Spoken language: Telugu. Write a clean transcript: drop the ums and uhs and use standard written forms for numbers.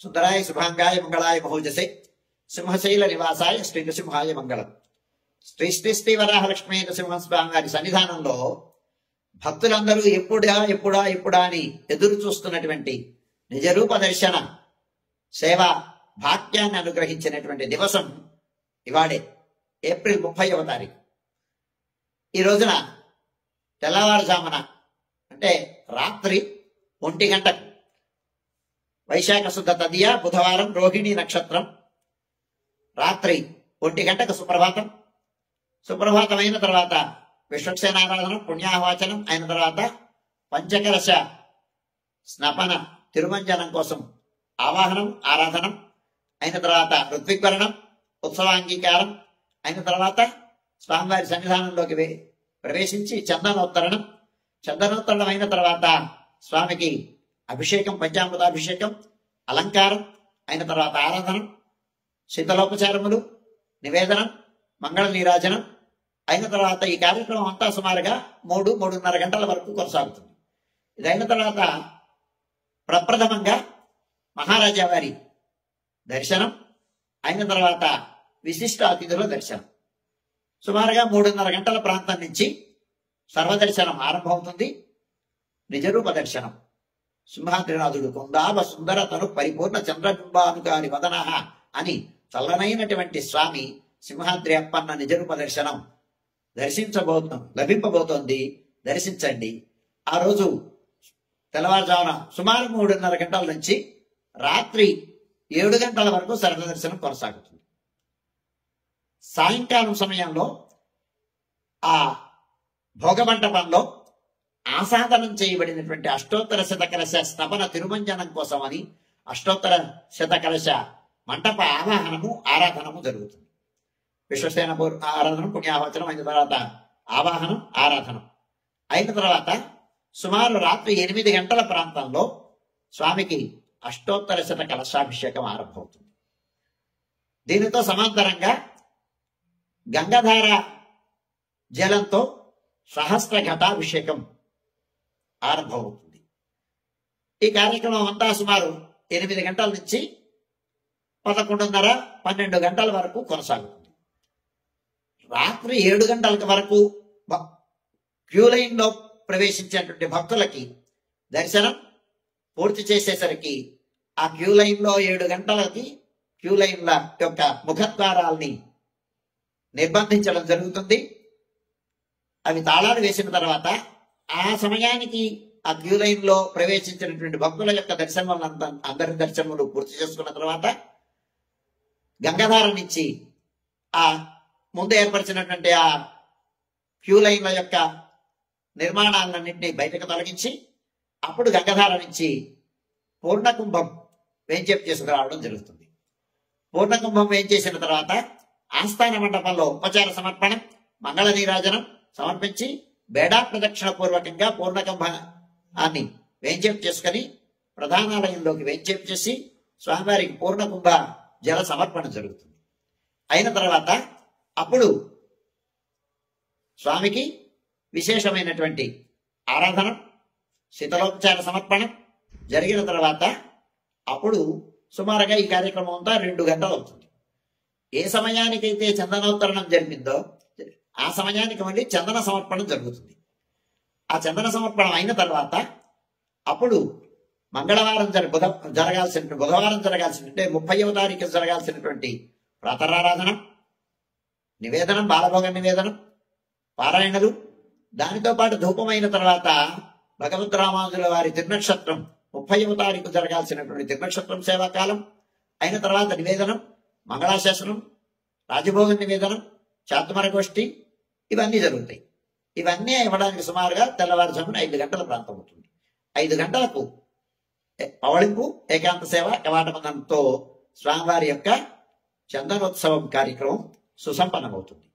సుందరాయ శుభాంగాయ మంగళాయ మహోజసే సింహశైల నివాసాయ శ్రీ నృసింహాయ మంగళం. శ్రీ శ్రీ శ్రీ వరాహలక్ష్మీ నృసింహస్వామి వారి సన్నిధానంలో భక్తులందరూ ఎప్పుడా ఎప్పుడా ఎప్పుడా అని ఎదురు చూస్తున్నటువంటి నిజరూప దర్శన సేవా భాగ్యాన్ని అనుగ్రహించినటువంటి దివసం ఇవాడే, ఏప్రిల్ 30వ తారీఖు. ఈ రోజున తెల్లవారుజామున అంటే రాత్రి 1 గంటకు వైశాఖ శుద్ధ తదియ బుధవారం రోహిణి నక్షత్రం రాత్రి 1 గంటకు సుప్రభాతం. సుప్రభాతం అయిన తర్వాత విశ్వక్సేనారాధనం పుణ్యాహవాచనం అయిన తర్వాత పంచకలశ స్నపన తిరుమంజనం కోసం ఆవాహనం ఆరాధనం అయిన తర్వాత ఋత్విగ్వరణం ఉత్సవాంగీకారం అయిన తర్వాత స్వామివారి సన్నిధానంలోకి ప్రవేశించి చందనోత్తరణం. చందనోత్తరణం అయిన తర్వాత స్వామికి అభిషేకం పంచామృతాభిషేకం అలంకారం అయిన తర్వాత ఆరాధనం శీతలోపచారములు నివేదనం మంగళ నీరాజనం అయిన తర్వాత ఈ కార్యక్రమం అంతా సుమారుగా 3-3:30 గంటల వరకు కొనసాగుతుంది. ఇదైన తర్వాత ప్రప్రథమంగా మహారాజా వారి దర్శనం అయిన తర్వాత విశిష్ట అతిథుల దర్శనం. సుమారుగా 3:30 గంటల ప్రాంతం నుంచి సర్వదర్శనం ఆరంభమవుతుంది. నిజరూప దర్శనం సింహాద్రినాథుడు కుందాభ సుందర తను పరిపూర్ణ చంద్రబింబానుగాని వదన అని చల్లనైనటువంటి స్వామి సింహాద్రి అప్పన్న నిజరూప దర్శనం లభింపబోతోంది. దర్శించండి. ఆ రోజు తెల్లవారుజామున సుమారు 3:30 గంటల నుంచి రాత్రి 7 గంటల వరకు సర్వదర్శనం కొనసాగుతుంది. సాయంకాలం సమయంలో ఆ భోగమంటపంలో ఆసాదనం చేయబడినటువంటి అష్టోత్తర శతకలశ స్నపన తిరుమంజనం కోసమని అష్టోత్తర శతకలశ మంటప ఆవాహనము ఆరాధనము జరుగుతుంది. విశ్వసేన ఆరాధనం పుణ్యాహవచనం అయిన తర్వాత ఆవాహనం ఆరాధనం అయిన తర్వాత సుమారు రాత్రి 8 గంటల ప్రాంతంలో స్వామికి అష్టోత్తర శత కలశాభిషేకం ఆరంభమవుతుంది. దీనితో సమాంతరంగా గంగాధార జలంతో సహస్ర ఘటాభిషేకం ఆరంభమవుతుంది. ఈ కార్యక్రమం అంతా సుమారు 8 గంటల నుంచి 11:30-12 గంటల వరకు కొనసాగుతుంది. రాత్రి 7 గంటల వరకు క్యూ లైన్ లో ప్రవేశించేటువంటి భక్తులకి దర్శనం పూర్తి చేసేసరికి ఆ క్యూ లైన్ లో 7 గంటలకి క్యూ లైన్ల యొక్క ముఖద్వారాల్ని నిర్బంధించడం జరుగుతుంది. అవి తాళాలు వేసిన తర్వాత ఆ సమయానికి ఆ క్యూ లైన్ లో ప్రవేశించినటువంటి భక్తుల యొక్క దర్శనములంతా అందరి దర్శనములు పూర్తి చేసుకున్న తర్వాత గంగాధార నుంచి ఆ ముందు ఏర్పరిచినటువంటి ఆ క్యూ లైన్ల యొక్క నిర్మాణాలన్నింటినీ బయటకు తొలగించి అప్పుడు గంగాధార నుంచి పూర్ణకుంభం వేంచేపు చేసుకురావడం జరుగుతుంది. పూర్ణకుంభం వేంచేసిన తర్వాత ఆస్థాన మండపంలో ఉపచార సమర్పణం మంగళ నీరాజనం సమర్పించి బేడా ప్రదక్షిణ పూర్వకంగా పూర్ణకుంభాన్ని వేంచేపు చేసుకుని ప్రధానాలయంలోకి వేంచేపు చేసి స్వామివారికి పూర్ణకుంభ జల సమర్పణ జరుగుతుంది. అయిన తర్వాత అప్పుడు స్వామికి విశేషమైనటువంటి ఆరాధన శీతలోపచార సమర్పణం జరిగిన తర్వాత అప్పుడు సుమారుగా ఈ కార్యక్రమం అంతా 2 గంటలు అవుతుంది. ఏ సమయానికైతే చందనోత్తరణం జరిగిందో ఆ సమయానికి మళ్ళీ చందన సమర్పణం జరుగుతుంది. ఆ చందన సమర్పణం అయిన తర్వాత అప్పుడు మంగళవారం బుధవారం జరగాల్సినటువంటి 30వ తారీఖు జరగాల్సినటువంటి ప్రాతరారాధన నివేదనం బాలభోగ నివేదనం పారాయణలు దానితో పాటు ధూపమైన తర్వాత భగవద్ రామానుజుల వారి తిరునక్షత్రం 30వ తారీఖు జరగాల్సినటువంటి తిరునక్షత్రం సేవాకాలం అయిన తర్వాత నివేదనం మంగళాశాసనం రాజభోగ నివేదనం చాతుమర గోష్ఠి ఇవన్నీ జరుగుతాయి. ఇవన్నీ ఇవ్వడానికి సుమారుగా తెల్లవారుజామున 5 గంటల ప్రాంతం అవుతుంది. 5 గంటలకు పవళింపు ఏకాంత సేవ కవాటమందంతో స్వామివారి యొక్క చందనోత్సవం కార్యక్రమం సుసంపన్నమవుతుంది.